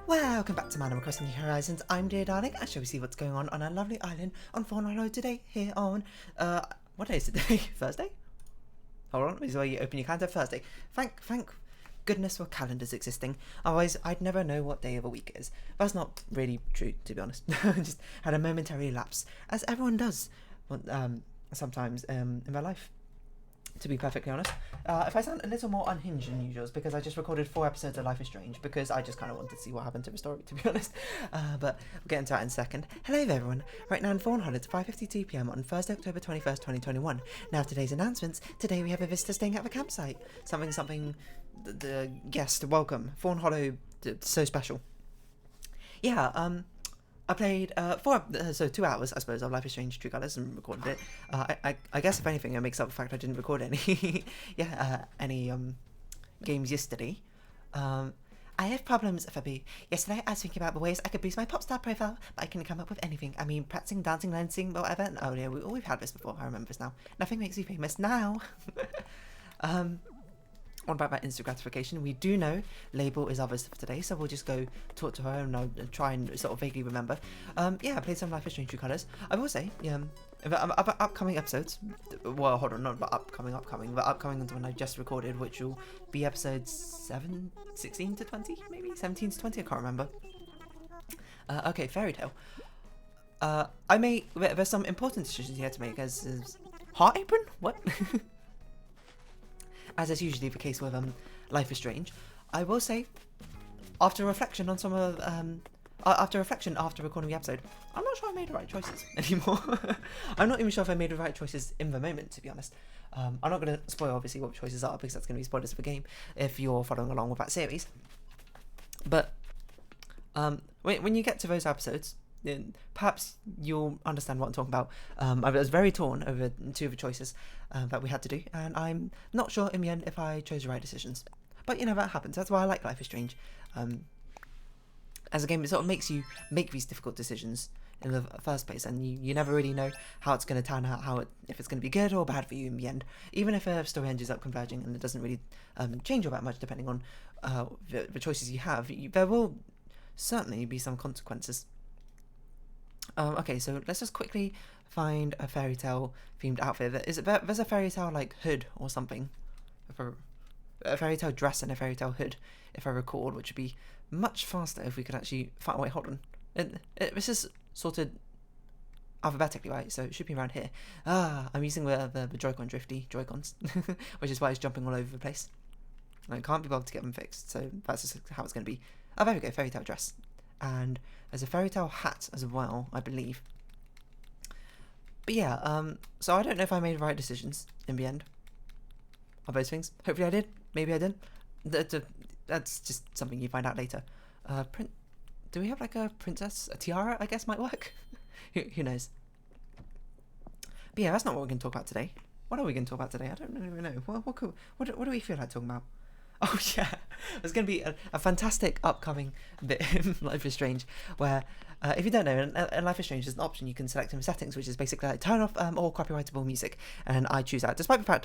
Welcome back to Animal Crossing New Horizons. I'm Dear Darling. I shall we see what's going on our lovely island on Fawnhallow today here on, what day is it today? Thursday? Hold on, this is where you open your calendar. Thursday. Thank goodness for calendars existing. Otherwise, I'd never know what day of a week it is. That's not really true, to be honest. Just had a momentary lapse, as everyone does sometimes in their life. To be perfectly honest, if I sound a little more unhinged than usual, it's because I just recorded 4 episodes of Life is Strange, because I just kind of wanted to see what happened to the story, to be honest. But we'll get into that in a second. Hello there, everyone. Right now in Fawnhollow, it's 5:52 PM on Thursday, October 21st, 2021. Now today's announcements. Today we have a visitor staying at the campsite. Something. The guest, welcome. Fawnhollow, so special. Yeah. I played 2 hours, I suppose, of Life is Strange True Colors and recorded it. I guess if anything, it makes up the fact I didn't record any games yesterday. I have problems, Fabi. Yesterday I was thinking about the ways I could boost my pop star profile, but I couldn't come up with anything. I mean, practicing, dancing, dancing, whatever. And, oh yeah, we've had this before. I remember this now. Nothing makes me famous now. What about that instant gratification? We do know Label is others for today, so we'll just go talk to her and I'll try and sort of vaguely remember. Yeah, I played some Life is Strange True Colors. I will say, about upcoming episodes, well, hold on, not about upcoming, the upcoming ones when I just recorded, which will be episodes 16 to 20, maybe? 17 to 20, I can't remember. Okay, Fairy Tale. There's some important decisions here to make, as Heart Apron? What? As is usually the case with Life is Strange, I will say, after reflection on some of after recording the episode, I'm not sure I made the right choices anymore. I'm not even sure if I made the right choices in the moment, to be honest. I'm not going to spoil obviously what the choices are, because that's going to be spoilers for the game if you're following along with that series. But when you get to those episodes, perhaps you'll understand what I'm talking about. I was very torn over 2 of the choices that we had to do, and I'm not sure in the end if I chose the right decisions. But that happens. That's why I like Life is Strange. As a game, it sort of makes you make these difficult decisions in the first place, and you never really know how it's going to turn out, if it's going to be good or bad for you in the end. Even if a story ends up converging and it doesn't really change all that much depending on the choices you have, there will certainly be some consequences. Okay, so let's just quickly find a fairy tale themed outfit. There's a fairy tale like hood or something, a fairy tale dress and a fairy tale hood, if I recall, which would be much faster if we could actually find. Wait, hold on. This is sorted alphabetically, right? So it should be around here. I'm using the Joy-Con drifty Joy-Cons, which is why it's jumping all over the place. I can't be bothered to get them fixed, so that's just how it's going to be. Oh, there we go, fairy tale dress. And there's a fairy tale hat as well, I believe. But yeah, so I don't know if I made the right decisions in the end of those things. Hopefully I did. Maybe I didn't. That's just something you find out later. Do we have like a princess? A tiara, I guess, might work. Who knows? But yeah, that's not what we're going to talk about today. What are we going to talk about today? I don't really know. What do we feel like talking about? Oh yeah, there's going to be a fantastic upcoming bit in Life is Strange where, if you don't know, in Life is Strange there's an option you can select in the settings, which is basically like turn off all copyrightable music, and I choose that. Despite the fact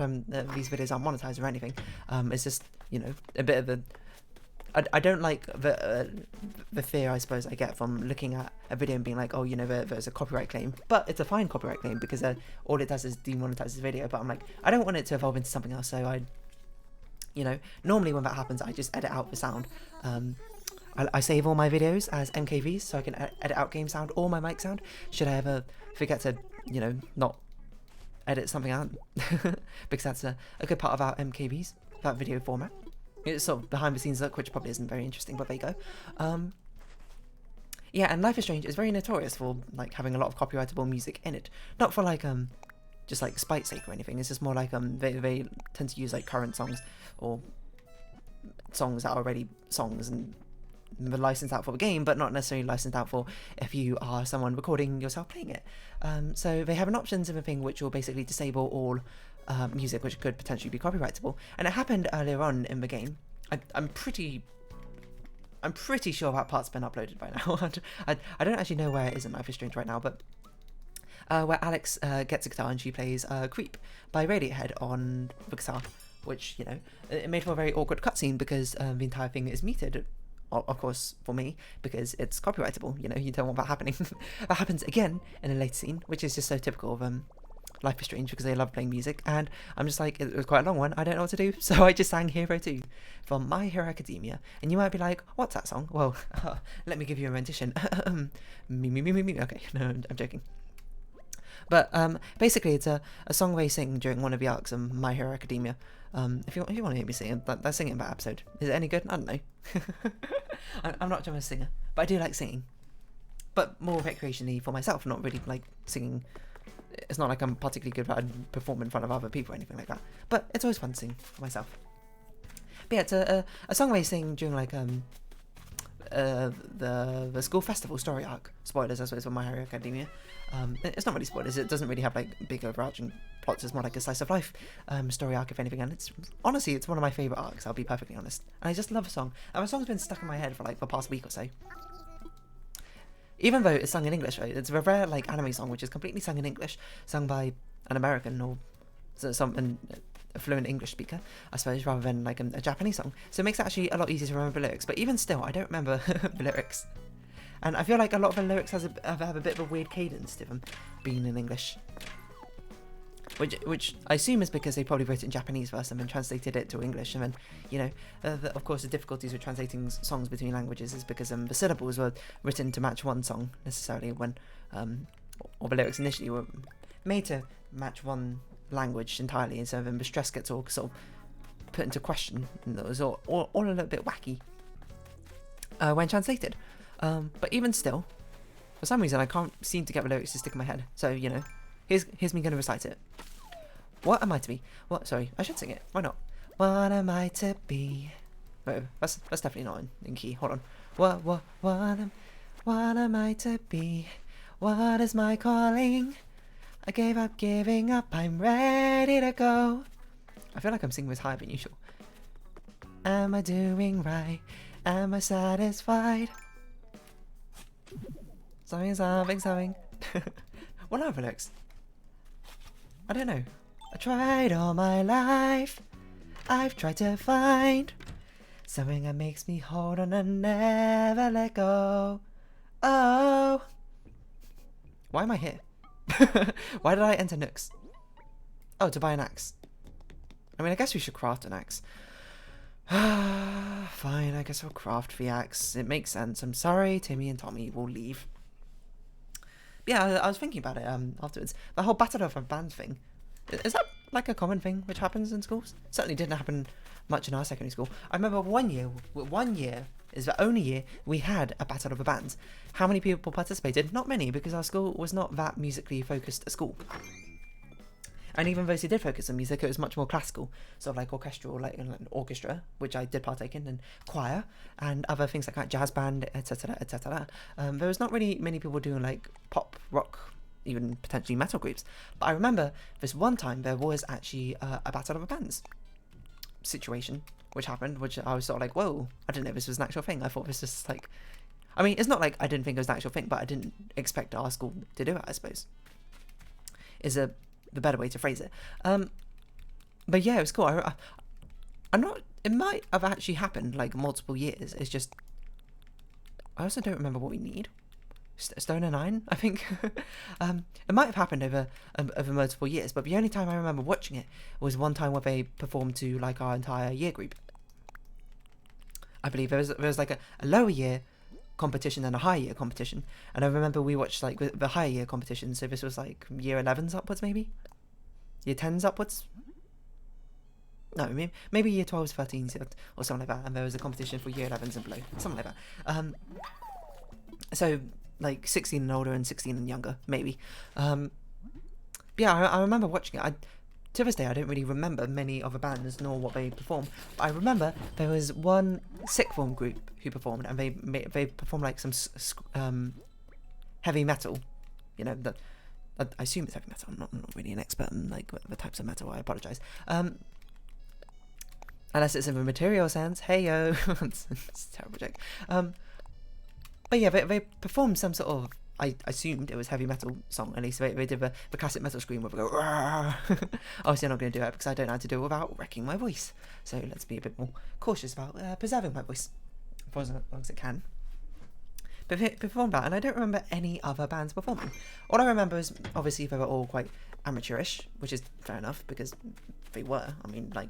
these videos aren't monetized or anything, it's just, a bit of a... I don't like the fear, I suppose, I get from looking at a video and being like, oh, there's a copyright claim, but it's a fine copyright claim because all it does is demonetize the video. But I'm like, I don't want it to evolve into something else, so normally when that happens, I just edit out the sound. I save all my videos as MKVs so I can edit out game sound or my mic sound. Should I ever forget to, not edit something out, because that's a good part of our MKVs, that video format. It's sort of behind the scenes look, which probably isn't very interesting, but there you go. Yeah, and Life is Strange is very notorious for like having a lot of copyrightable music in it. Not for like just like spite sake or anything. It's just more like they tend to use like current songs or songs that are already songs and they're licensed out for the game, but not necessarily licensed out for if you are someone recording yourself playing it. So they have an options in the thing which will basically disable all music which could potentially be copyrightable, and it happened earlier on in the game. I'm pretty sure that part's been uploaded by now. I don't actually know where it is in Life is Strange right now, but where Alex gets a guitar and she plays Creep by Radiohead on the guitar, which, it made for a very awkward cutscene because the entire thing is muted of course, for me, because it's copyrightable. You know, you don't want that happening. That happens again in a later scene, which is just so typical of Life is Strange, because they love playing music, and I'm just like, it was quite a long one, I don't know what to do, so I just sang Hero 2 from My Hero Academia, and you might be like, what's that song? Well, let me give you a rendition. me, okay, no, I'm joking. But basically, it's a song they sing during one of the arcs of My Hero Academia. If you want to hear me sing, they're singing that episode. Is it any good? I don't know. I'm not a singer, but I do like singing. But more recreationally for myself, not really like singing. It's not like I'm particularly good at performing in front of other people or anything like that. But it's always fun to sing for myself. But yeah, it's a song they sing during like the school festival story arc. Spoilers, I suppose, for My Hero Academia. It's not really spoilers. It doesn't really have like big overarching plots. It's more like a slice of life story arc, if anything. And it's honestly, it's one of my favorite arcs. I'll be perfectly honest. And I just love the song. And the song's been stuck in my head for like the past week or so. Even though it's sung in English, right? It's a rare like anime song which is completely sung in English, sung by an American or a fluent English speaker, I suppose, rather than like a Japanese song. So it makes it actually a lot easier to remember the lyrics. But even still, I don't remember the lyrics. And I feel like a lot of the lyrics have a bit of a weird cadence to them, being in English. Which I assume is because they probably wrote it in Japanese first and then translated it to English. And then, you know, of course, the difficulties with translating songs between languages is because the syllables were written to match one song necessarily, when or the lyrics initially were made to match one language entirely, and so then the stress gets all sort of put into question, and it was all a little bit wacky when translated. But even still, for some reason, I can't seem to get the lyrics to stick in my head. So, you know, here's me going to recite it. What am I to be? What? Sorry, I should sing it. Why not? What am I to be? Oh, that's definitely not in key. Hold on. What am I to be? What is my calling? I gave up giving up. I'm ready to go. I feel like I'm singing this higher than usual. Am I doing right? Am I satisfied? Something. What are the lyrics? I don't know. I tried all my life. I've tried to find something that makes me hold on and never let go. Oh. Why am I here? Why did I enter Nooks? Oh, to buy an axe. I mean, I guess we should craft an axe. Fine, I guess I'll craft the axe. It makes sense. I'm sorry, Timmy and Tommy will leave. Yeah, I was thinking about it afterwards. The whole Battle of a Band thing. Is that like a common thing which happens in schools? Certainly didn't happen much in our secondary school. I remember one year is the only year we had a Battle of the Bands. How many people participated? Not many, because our school was not that musically focused a school. And even though they did focus on music, it was much more classical, sort of like orchestral, like an orchestra, which I did partake in, and choir, and other things like that, jazz band, etc., etc. There was not really many people doing like pop, rock, even potentially metal groups. But I remember this one time there was actually a Battle of the Bands situation, which happened, which I was sort of like, whoa, I didn't know this was an actual thing. I thought this was just like, I mean, it's not like I didn't think it was an actual thing, but I didn't expect our school to do it, I suppose, is the better way to phrase it. But yeah, it was cool. I'm not, it might have actually happened like multiple years. It's just, I also don't remember what we need. Stone and Iron, I think. It might have happened over multiple years, but the only time I remember watching it was one time where they performed to like our entire year group. I believe there was like a lower year competition and a higher year competition, and I remember we watched like the higher year competition, so this was like year 11s upwards, maybe year 10s upwards. No, maybe year 12s, 13s, or something like that, and there was a competition for year 11s and below, something like that. So like 16 and older and 16 and younger, maybe. Yeah, I remember watching it. To this day, I don't really remember many other bands nor what they performed. But I remember there was one sixth form group who performed, and they performed like some heavy metal. You know, I assume it's heavy metal. I'm not really an expert in like the types of metal. I apologise. Unless it's in the material sense. Hey yo, it's a terrible joke. But yeah, they performed some sort of, I assumed it was heavy metal song. At least they did the classic metal scream where they go, obviously I'm not going to do it because I don't know how to do it without wrecking my voice. So let's be a bit more cautious about preserving my voice. for as long as it can. Performed that, and I don't remember any other bands performing. All I remember is obviously they were all quite amateurish, which is fair enough because they were. I mean, like,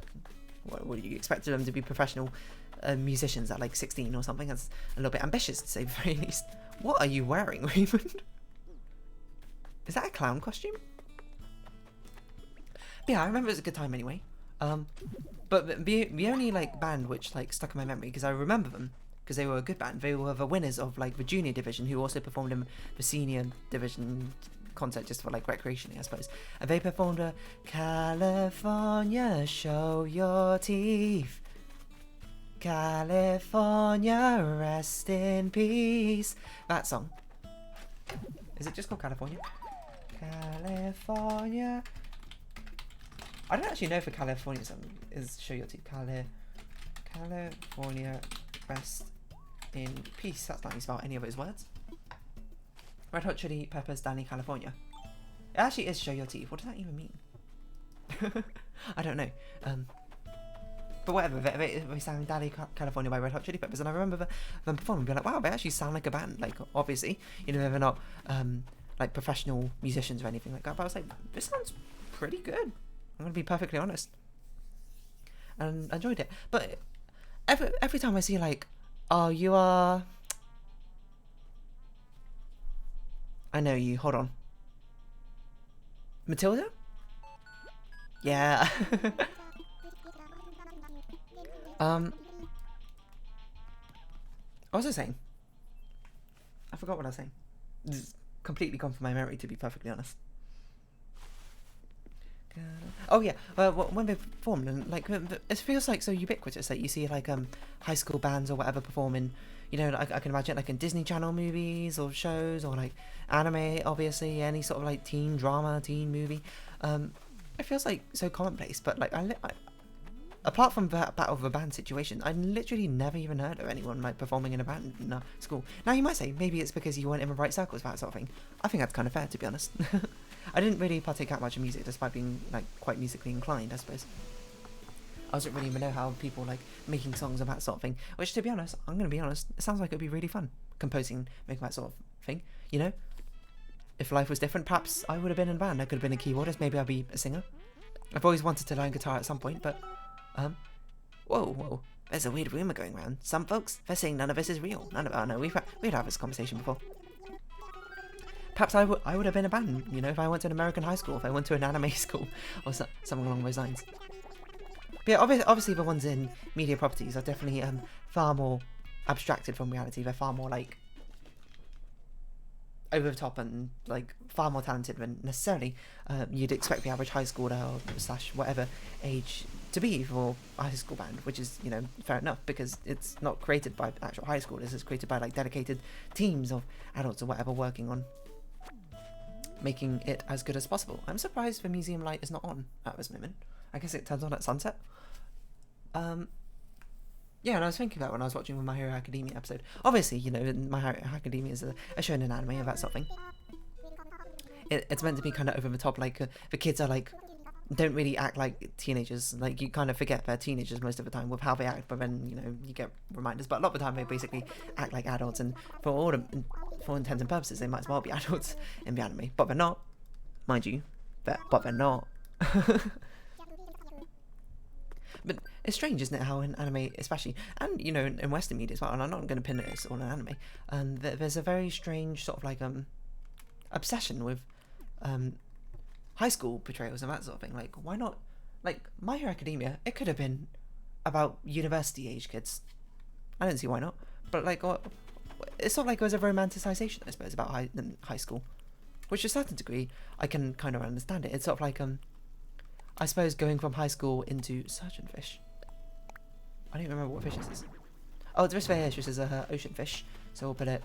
what you expected them to be professional musicians at like 16 or something? That's a little bit ambitious to say the very least. What are you wearing, Raymond? Is that a clown costume? But yeah, I remember it was a good time anyway. But the only like band which like stuck in my memory, because I remember them because they were a good band. They were the winners of like the junior division, who also performed in the senior division concert just for like recreationally, I suppose. And they performed a California, show your teeth. California, rest in peace. That song. Is it just called California? California. I don't actually know if a California song is show your teeth. California, rest in peace. That's not how you spell any of those words. Red Hot Chili Peppers, Danny California. It actually is show your teeth. What does that even mean? I don't know. But whatever, they sang Danny California by Red Hot Chili Peppers, and I remember them performing, being like, wow, they actually sound like a band. Like, obviously, you know, they're not like professional musicians or anything like that, but I was like, this sounds pretty good. I'm gonna be perfectly honest. And I enjoyed it. But every time I see like, oh, you are... I know you, hold on. Matilda? Yeah. What was I saying? I forgot what I was saying. This is completely gone from my memory, to be perfectly honest. Oh yeah, when they performed, and like it feels like so ubiquitous that you see like high school bands or whatever performing. You know, I can imagine like in Disney Channel movies or shows or like anime, obviously any sort of like teen drama, teen movie. It feels like so commonplace, but like I apart from that Battle of the Band situation, I literally never even heard of anyone like performing in a band in school. Now you might say maybe it's because you weren't in the right circles for that sort of thing. I think that's kind of fair, to be honest. I didn't really partake that much in music, despite being like quite musically inclined, I suppose. I don't really even know how people like making songs about that sort of thing. Which, to be honest, I'm going to be honest, it sounds like it'd be really fun composing, making that sort of thing. You know, if life was different, perhaps I would have been in a band. I could have been a keyboardist. Maybe I'd be a singer. I've always wanted to learn guitar at some point, but whoa, there's a weird rumor going around. Some folks, they're saying none of this is real. None of, oh no, we'd had this conversation before. Perhaps I would have been a band, you know, if I went to an American high school, if I went to an anime school, or something along those lines. But yeah, obviously the ones in media properties are definitely far more abstracted from reality. They're far more like over the top and like far more talented than necessarily you'd expect the average high schooler or / whatever age to be for a high school band, which is, you know, fair enough, because it's not created by actual high schoolers. It's created by like dedicated teams of adults or whatever working on making it as good as possible. I'm surprised the museum light is not on at this moment. I guess it turns on at sunset. Yeah, and I was thinking that when I was watching the My Hero Academia episode. Obviously, you know, My Hero Academia is a show in an anime of that sort of thing. It's meant to be kind of over the top, like the kids are like, don't really act like teenagers. Like, you kind of forget they're teenagers most of the time with how they act, but then, you know, you get reminders. But a lot of the time they basically act like adults, and for intents and purposes, they might as well be adults in the anime. But they're not, mind you. But they're not. But it's strange, isn't it, how in anime, especially, and, you know, in Western media as well, and I'm not going to pin it on an anime, there's a very strange sort of like obsession with high school portrayals and that sort of thing. Like, why not, like, My Hero Academia, it could have been about university age kids. I don't see why not. But like, it's sort of like it was a romanticization, I suppose, about high school, which to a certain degree I can kind of understand it. It's sort of like I suppose going from high school into surgeon fish. I don't remember what fish this is. Oh, this fish is a ocean fish, so we'll put it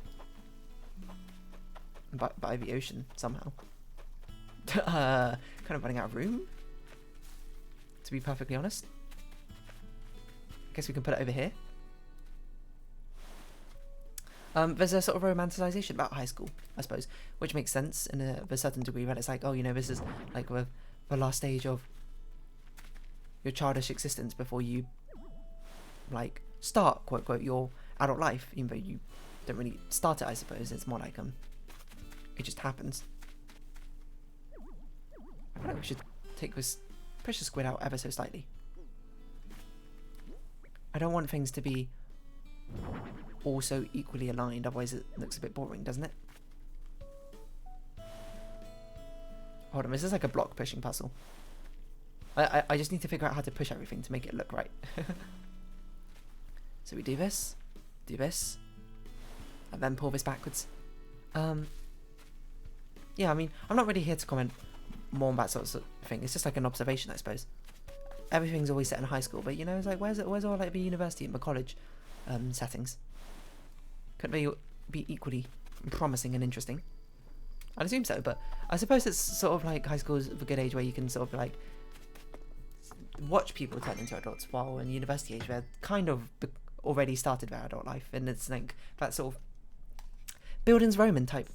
by the ocean somehow. Kind of running out of room, to be perfectly honest. I guess we can put it over here. There's a sort of romanticization about high school, I suppose, which makes sense in a certain degree, that it's like, oh, you know, this is like the last stage of your childish existence before you like start, quote quote, your adult life, even though you don't really start it, I suppose. It's more like it just happens. I feel like we should take this precious squid out ever so slightly. I don't want things to be also equally aligned, otherwise it looks a bit boring, doesn't it? Hold on, this is like a block pushing puzzle. I just need to figure out how to push everything to make it look right. So we do this, and then pull this backwards. Yeah, I mean, I'm not really here to comment more on that sort of thing. It's just like an observation, I suppose. Everything's always set in high school, but you know, it's like, where's all like the university and the college settings? Couldn't they be equally promising and interesting? I'd assume so, but I suppose it's sort of like high school is the good age where you can sort of like watch people turn into adults, while in university age they're kind of already started their adult life, and it's like that sort of Bildungsroman type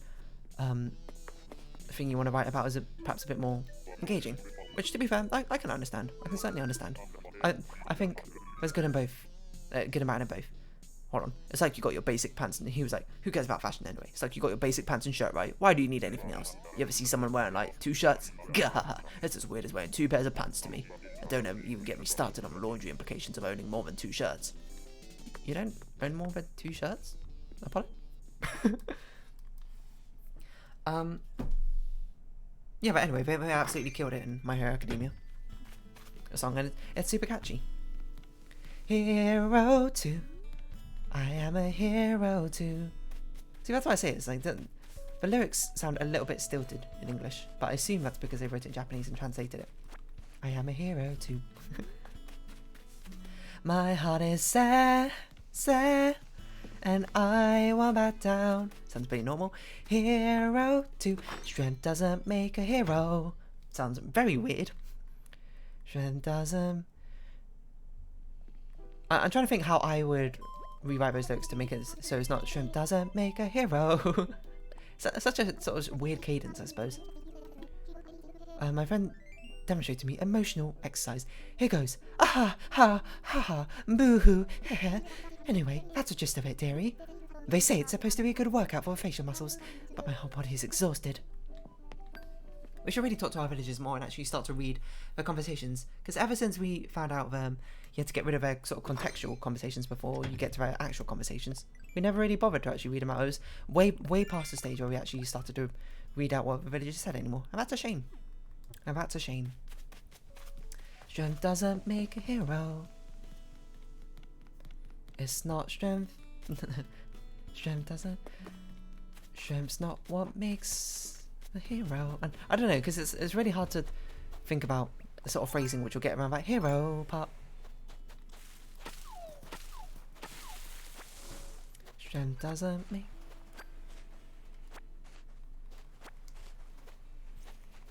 thing you want to write about is perhaps a bit more engaging, which, to be fair, I can understand. I can certainly understand. I think there's good in both, good amount in both. Hold on, it's like you got your basic pants, and he was like, who cares about fashion anyway? It's like you got your basic pants and shirt, right? Why do you need anything else? You ever see someone wearing like 2 shirts? Gah! It's as weird as wearing 2 pairs of pants to me. And don't even get me started on the laundry implications of owning more than 2 shirts. You don't own more than 2 shirts? Apollo? Yeah, but anyway, they absolutely killed it in My Hero Academia. A song, and it's super catchy. Hero 2. I am a hero too. See, that's why I say it. It's like the lyrics sound a little bit stilted in English, but I assume that's because they wrote it in Japanese and translated it. I am a hero too. My heart is sad, and I won't back down. Sounds pretty normal. Hero too. Strength doesn't make a hero. Sounds very weird. Strength doesn't. I'm trying to think how I would rewrite those lyrics to make it so it's not strength doesn't make a hero. Such a sort of weird cadence, I suppose. My friend demonstrated to me emotional exercise. Here goes. Ah ha ha ha boo-hoo. Anyway, that's the gist of it, dearie. They say it's supposed to be a good workout for facial muscles, but my whole body is exhausted. We should really talk to our villagers more and actually start to read the conversations, because ever since we found out you had to get rid of their sort of contextual conversations before you get to their actual conversations, we never really bothered to actually read them out. It was way past the stage where we actually started to read out what the villagers said anymore, and that's a shame. And that's a shame. Strength doesn't make a hero. It's not strength. Strength's not what makes a hero. And I don't know, because it's really hard to think about the sort of phrasing which will get around that hero part. Strength doesn't make.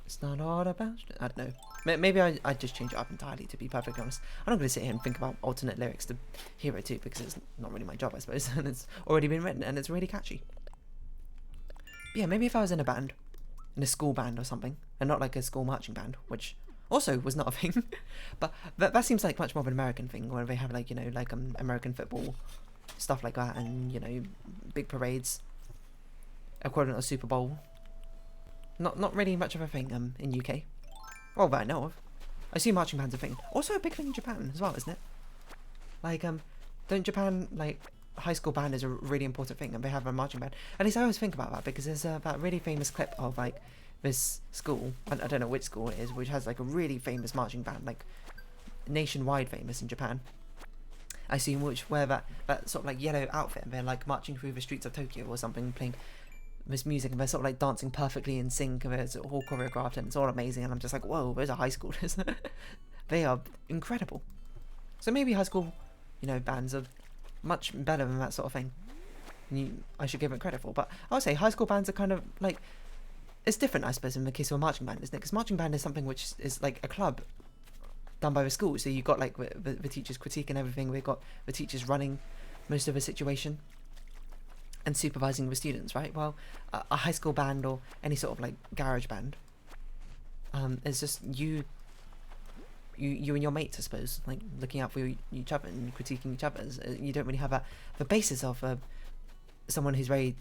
It's not all about. I don't know. Maybe I'd just change it up entirely, to be perfectly honest. I'm not going to sit here and think about alternate lyrics to Hero 2 because it's not really my job, I suppose, and it's already been written and it's really catchy. But yeah, maybe if I was in a band, in a school band or something, and not like a school marching band, which also was not a thing, but that seems like much more of an American thing, where they have like, you know, like American football, stuff like that, and, you know, big parades, equivalent of Super Bowl. Not really much of a thing in UK. Well, that I know of. I see marching bands a thing. Also a big thing in Japan as well, isn't it? Like, don't Japan, like, high school band is a really important thing, and they have a marching band. At least I always think about that, because there's that really famous clip of, like, this school, I don't know which school it is, which has, like, a really famous marching band, like, nationwide famous in Japan. I see which wear that sort of, like, yellow outfit, and they're, like, marching through the streets of Tokyo or something, playing this music, and they're sort of like dancing perfectly in sync, and it's all choreographed, and it's all amazing, and I'm just like, whoa, those are high schoolers. They are incredible. So maybe high school, you know, bands are much better than that sort of thing. I should give it credit for, but I would say high school bands are kind of like, it's different, I suppose, in the case of a marching band, isn't it? Because marching band is something which is like a club done by the school, so you've got like the teachers critique and everything, we've got the teachers running most of the situation and supervising the students, right? Well, a high school band or any sort of like garage band is just you you and your mates, I suppose, like looking out for each other and critiquing each other. You don't really have that the basis of someone who's very.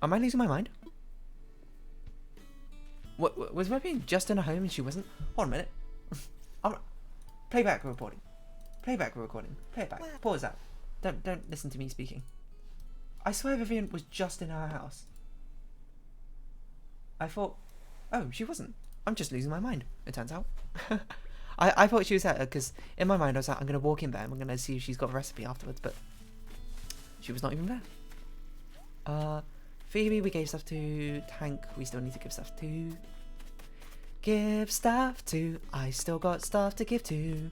Am I losing my mind? What was Webby just in a home and she wasn't? Hold on a minute. Playback recording. Playback recording. Playback. Pause that. Don't listen to me speaking. I swear Vivian was just in her house. I thought, oh, she wasn't. I'm just losing my mind, it turns out. I thought she was there because in my mind I was like, I'm going to walk in there and we're going to see if she's got a recipe afterwards, but she was not even there. Phoebe we gave stuff to. Tank we still need to give stuff to. Give stuff to. I still got stuff to give to.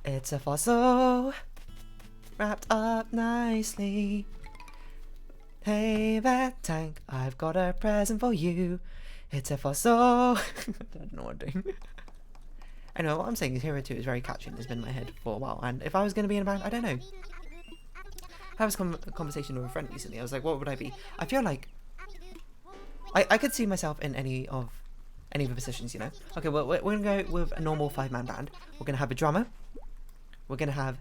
It's a fossil wrapped up nicely. Hey there, Tank, I've got a present for you. It's a fossil. I don't know what I'm doing. Anyway, what I'm saying is Hero 2 is very catchy and it's been in my head for a while. And if I was going to be in a band, I don't know. I was a conversation with a friend recently. I was like, what would I be? I feel like I could see myself in any of the positions, you know. Okay, well, we're going to go with a normal 5-man band. We're going to have a drummer. We're going to have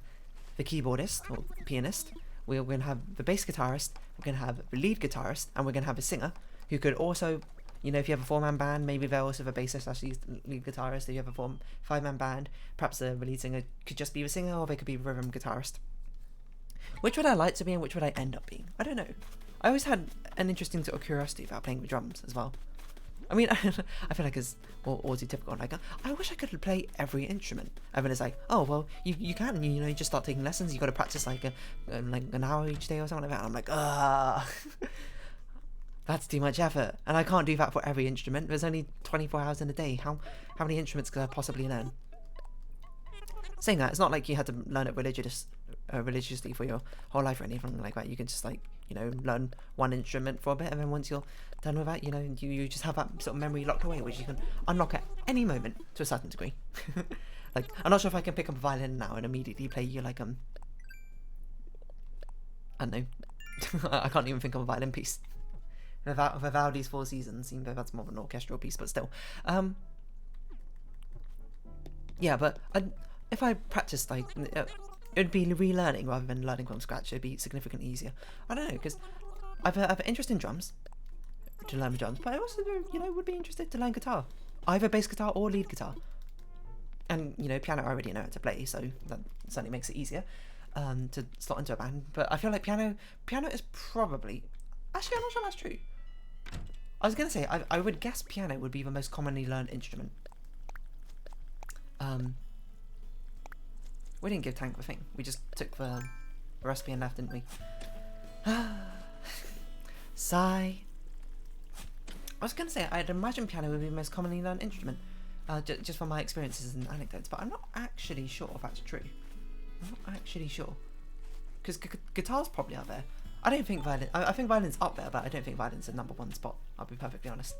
the keyboardist or pianist. We're going to have the bass guitarist. We're going to have the lead guitarist, and we're going to have a singer who could also, you know, if you have a 4-man band, maybe they'll also have a bassist slash lead guitarist. If you have a 5-man band, perhaps the lead singer could just be the singer, or they could be the rhythm guitarist. Which would I like to be, and which would I end up being? I don't know. I always had an interesting sort of curiosity about playing the drums as well. I mean, I feel like it's all too typical. Like, I wish I could play every instrument. And then it's like, oh well, you can. You know, you just start taking lessons. You got to practice like an hour each day or something like that. And I'm like, that's too much effort, and I can't do that for every instrument. There's only 24 hours in a day. How many instruments could I possibly learn? Saying that, it's not like you had to learn it religiously for your whole life or anything like that. You can just, like, you know, learn one instrument for a bit, and then once you're done with that, you know, you just have that sort of memory locked away, which you can unlock at any moment to a certain degree. Like, I'm not sure if I can pick up a violin now and immediately play you like I don't know. I can't even think of a violin piece. Vivaldi's Four Seasons, even though that's more of an orchestral piece, but still. Yeah, but if I practiced, like, it would be relearning rather than learning from scratch. It'd be significantly easier. I don't know, because I've an interest in drums, to learn the drums, but I also, you know, would be interested to learn guitar. Either bass guitar or lead guitar. And, you know, piano I already know how to play, so that certainly makes it easier to slot into a band. But I feel like piano is probably... Actually, I'm not sure that's true. I was going to say, I would guess piano would be the most commonly learned instrument. We didn't give Tank the thing. We just took the recipe and left, didn't we? Sigh. I was going to say, I'd imagine piano would be the most commonly learned instrument. Just from my experiences and anecdotes. But I'm not actually sure if that's true. I'm not actually sure. Because guitar's probably up there. I don't think violin... I think violin's up there, but I don't think violin's a #1 spot. I'll be perfectly honest.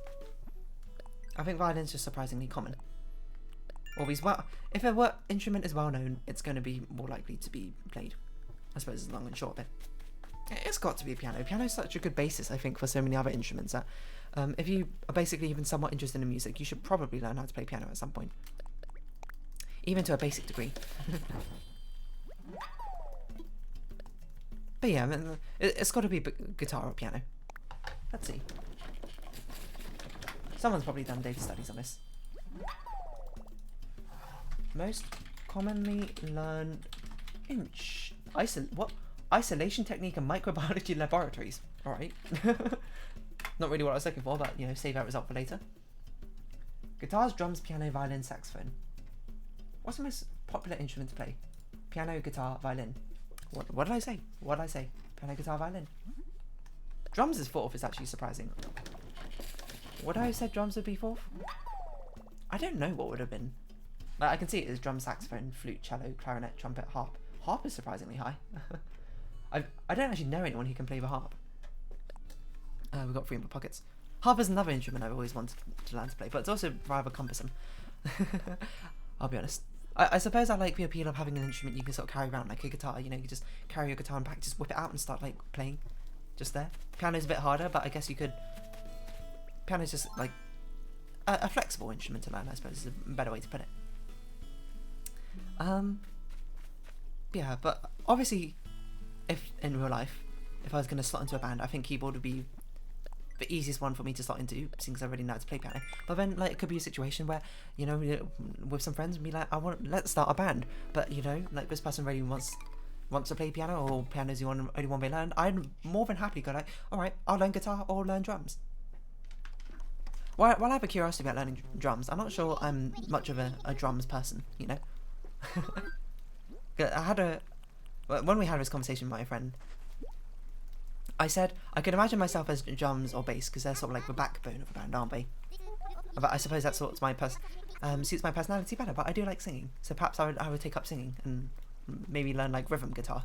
I think violin's just surprisingly common. Always, well, if a instrument is well known, it's going to be more likely to be played. I suppose it's long and short of it. It's got to be piano. Piano's such a good basis, I think, for so many other instruments that if you are basically even somewhat interested in music, you should probably learn how to play piano at some point. Even to a basic degree. But yeah, I mean, it's got to be guitar or piano. Let's see. Someone's probably done data studies on this. Most commonly learned isolation technique in microbiology laboratories. All right. Not really what I was looking for, but, you know, save that result for later. Guitars, drums, piano, violin, saxophone. What's the most popular instrument to play? Piano, guitar, violin. What did I say? What did I say? Piano, guitar, violin. Drums is fourth. Is actually surprising. Would I have said drums would be fourth? I don't know what would have been. Like, I can see it as drum, saxophone, flute, cello, clarinet, trumpet, harp. Harp is surprisingly high. I don't actually know anyone who can play the harp. We've got 3 in my pockets. Harp is another instrument I've always wanted to learn to play, but it's also rather cumbersome. I'll be honest. I suppose I like the appeal of having an instrument you can sort of carry around, like a guitar. You know, you just carry your guitar and back, just whip it out and start, like, playing just there. Piano's a bit harder, but I guess you could piano's just like a flexible instrument to learn, I suppose is a better way to put it. Yeah, but obviously, if in real life, if I was going to slot into a band, I think keyboard would be the easiest one for me to slot into, since I already know how to play piano. But then, like, it could be a situation where, you know, with some friends, and be like, let's start a band, but you know, like this person really wants to play piano, or piano's the only one they learn. I'd more than happily go like, all right, I'll learn guitar or learn drums. While I have a curiosity about learning drums, I'm not sure I'm much of a drums person, you know. When we had this conversation with my friend, I said I could imagine myself as drums or bass because they're sort of like the backbone of a band, aren't they? But I suppose that suits my personality better. But I do like singing, so perhaps I would take up singing and maybe learn like rhythm guitar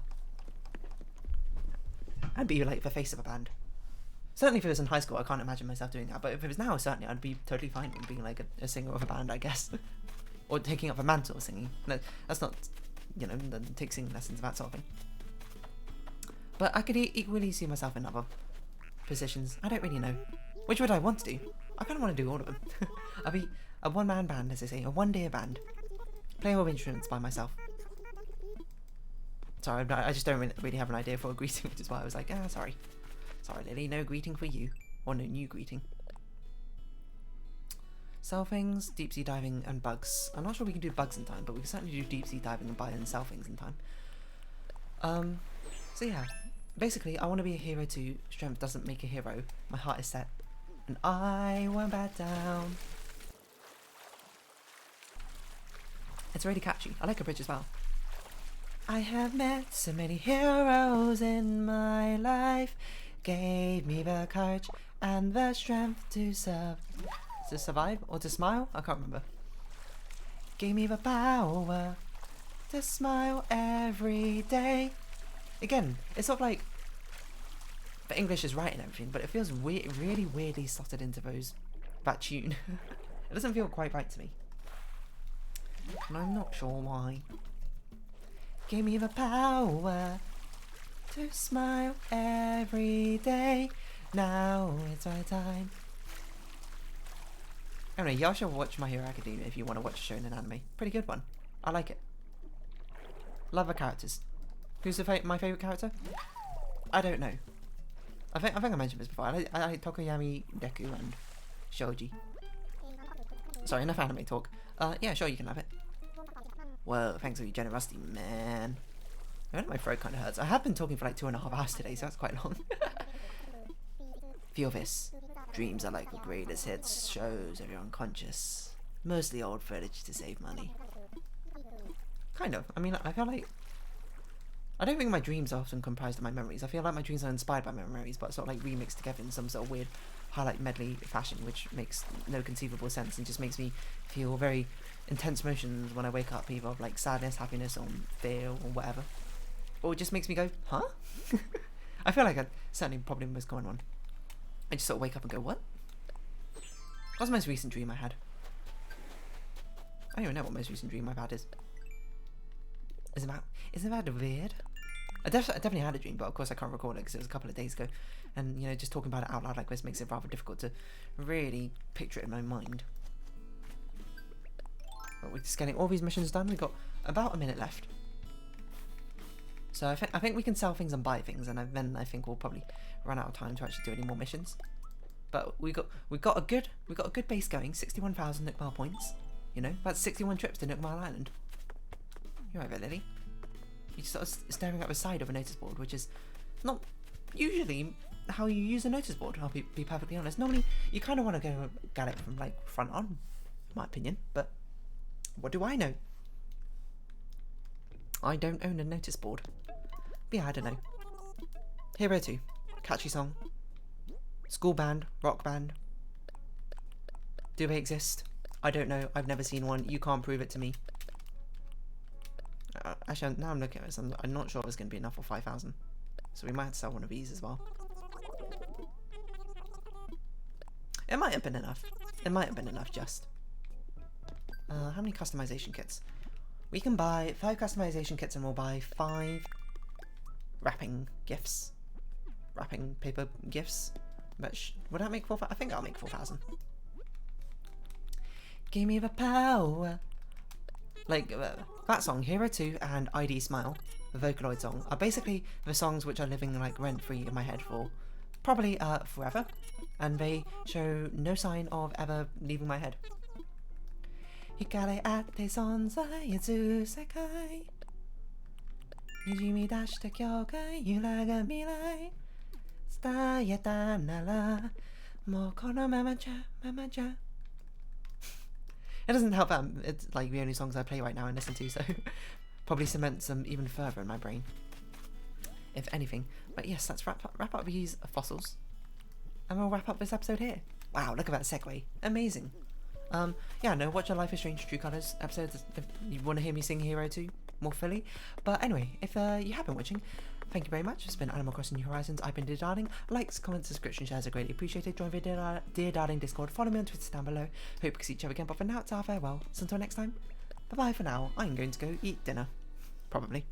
and be like the face of a band. Certainly if it was in high school, I can't imagine myself doing that. But if it was now, certainly I'd be totally fine with being like a singer of a band, I guess. Or taking up the mantle of singing. No, that's not, you know, take singing lessons, that sort of thing. But I could equally see myself in other positions. I don't really know. Which would I want to do? I kind of want to do all of them. I'll be a one-man band, as they say, a one-day band. Play all instruments by myself. Sorry, I just don't really have an idea for a greeting, which is why I was like, sorry. Sorry, Lily, no greeting for you. Or no new greeting. Sell things, deep sea diving, and bugs. I'm not sure we can do bugs in time, but we can certainly do deep sea diving and buy and sell things in time. So yeah, basically, I want to be a hero too. Strength doesn't make a hero. My heart is set, and I won't back down. It's really catchy. I like a bridge as well. I have met so many heroes in my life. Gave me the courage and the strength to survive or to smile? I can't remember. Gave me the power to smile every day. Again, it's sort of like the English is right and everything, but it feels really weirdly slotted into that tune. It doesn't feel quite right to me, and I'm not sure why. Gave me the power to smile every day. Now it's my time. Anyway, y'all should watch My Hero Academia if you want to watch a show in an anime. Pretty good one. I like it. Love the characters. Who's my favourite character? I don't know. I think I mentioned this before. I like Tokoyami, Deku, and Shoji. Sorry, enough anime talk. Yeah, sure, you can have it. Whoa, thanks for your generosity, man. I know my throat kind of hurts. I have been talking for like 2.5 hours today, so that's quite long. Feel this. Dreams are like the greatest hits shows if you're unconscious. Mostly old footage to save money. Kind of. I mean, I feel like... I don't think my dreams are often comprised of my memories. I feel like my dreams are inspired by my memories, but sort of like remixed together in some sort of weird highlight medley fashion, which makes no conceivable sense and just makes me feel very intense emotions when I wake up, either of like sadness, happiness, or fear, or whatever. Or it just makes me go, huh? I feel like that's certainly probably the most common one. I just sort of wake up and go, what? What's the most recent dream I had? I don't even know what the most recent dream I've had is. Isn't that weird? I definitely had a dream, but of course I can't record it because it was a couple of days ago. And, you know, just talking about it out loud like this makes it rather difficult to really picture it in my mind. But we're just getting all these missions done. We've got about a minute left. So I think we can sell things and buy things, and then I think we'll probably run out of time to actually do any more missions. But we got a good base going. 61,000 Nookmile points. You know, that's 61 trips to Nookmile Island. You're right there, Lily. You're sort of staring at the side of a notice board, which is not usually how you use a notice board. I'll be perfectly honest. Normally, you kind of want to go at it from like front on, in my opinion. But what do I know? I don't own a notice board. But yeah, I don't know. Hero 2. Catchy song. School band. Rock band. Do they exist? I don't know. I've never seen one. You can't prove it to me. Actually, now I'm looking at this. I'm not sure it's going to be enough for 5,000. So we might have to sell one of these as well. It might have been enough. It might have been enough just. How many customization kits? We can buy 5 customization kits and we'll buy 5 wrapping gifts. Wrapping paper gifts. But would that make 4,000? I think I'll make 4,000. Give me the power. Like, that song, Hero 2 and ID Smile, the Vocaloid song, are basically the songs which are living like rent-free in my head for probably forever, and they show no sign of ever leaving my head. Hikare atte sonzai yatsu sekai Nijimi dashita kyokai yuraga mirai Tsutayeta nara Mou kono mama ja. It doesn't help that it's like the only songs I play right now and listen to, so probably cements them even further in my brain, if anything. But yes, let's wrap up these fossils, and we'll wrap up this episode here. Wow, look at that segue, amazing. Yeah, no, watch a Life is Strange True Colours episode if you want to hear me sing Hero 2 more fully. But anyway, if you have been watching, thank you very much. It's been Animal Crossing New Horizons. I've been Dear Darling. Likes, comments, subscription, shares are greatly appreciated. Join the Dear Darling Discord. Follow me on Twitter down below. Hope we can see each other again. But for now, it's our farewell. So until next time, bye bye for now. I'm going to go eat dinner. Probably.